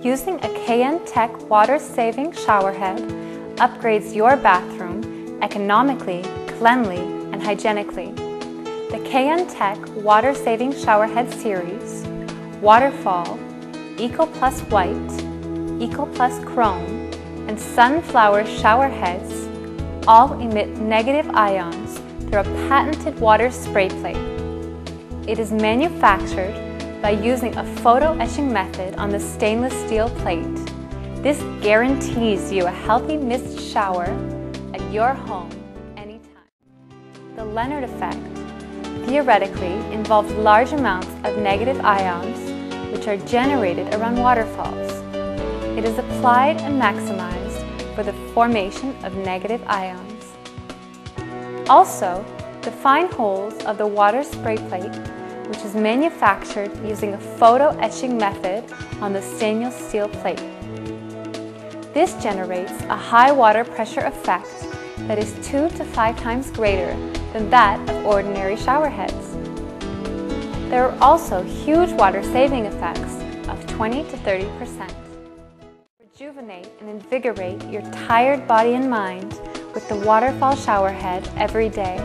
Using a KN-Tech water-saving showerhead upgrades your bathroom economically, cleanly, and hygienically. The KN-Tech water-saving showerhead series, Waterfall, Eco Plus White, Eco Plus Chrome, and Sunflower showerheads all emit negative ions through a patented water spray plate. It is manufactured by using a photo etching method on the stainless steel plate. This guarantees you a healthy mist shower at your home anytime. The Leonard effect theoretically involves large amounts of negative ions which are generated around waterfalls. It is applied and maximized for the formation of negative ions. Also, the fine holes of the water spray plate, which is manufactured using a photo etching method on the stainless steel plate. This generates a high water pressure effect that is 2 to 5 times greater than that of ordinary shower heads. There are also huge water saving effects of 20 to 30%. Rejuvenate and invigorate your tired body and mind with the Waterfall shower head every day.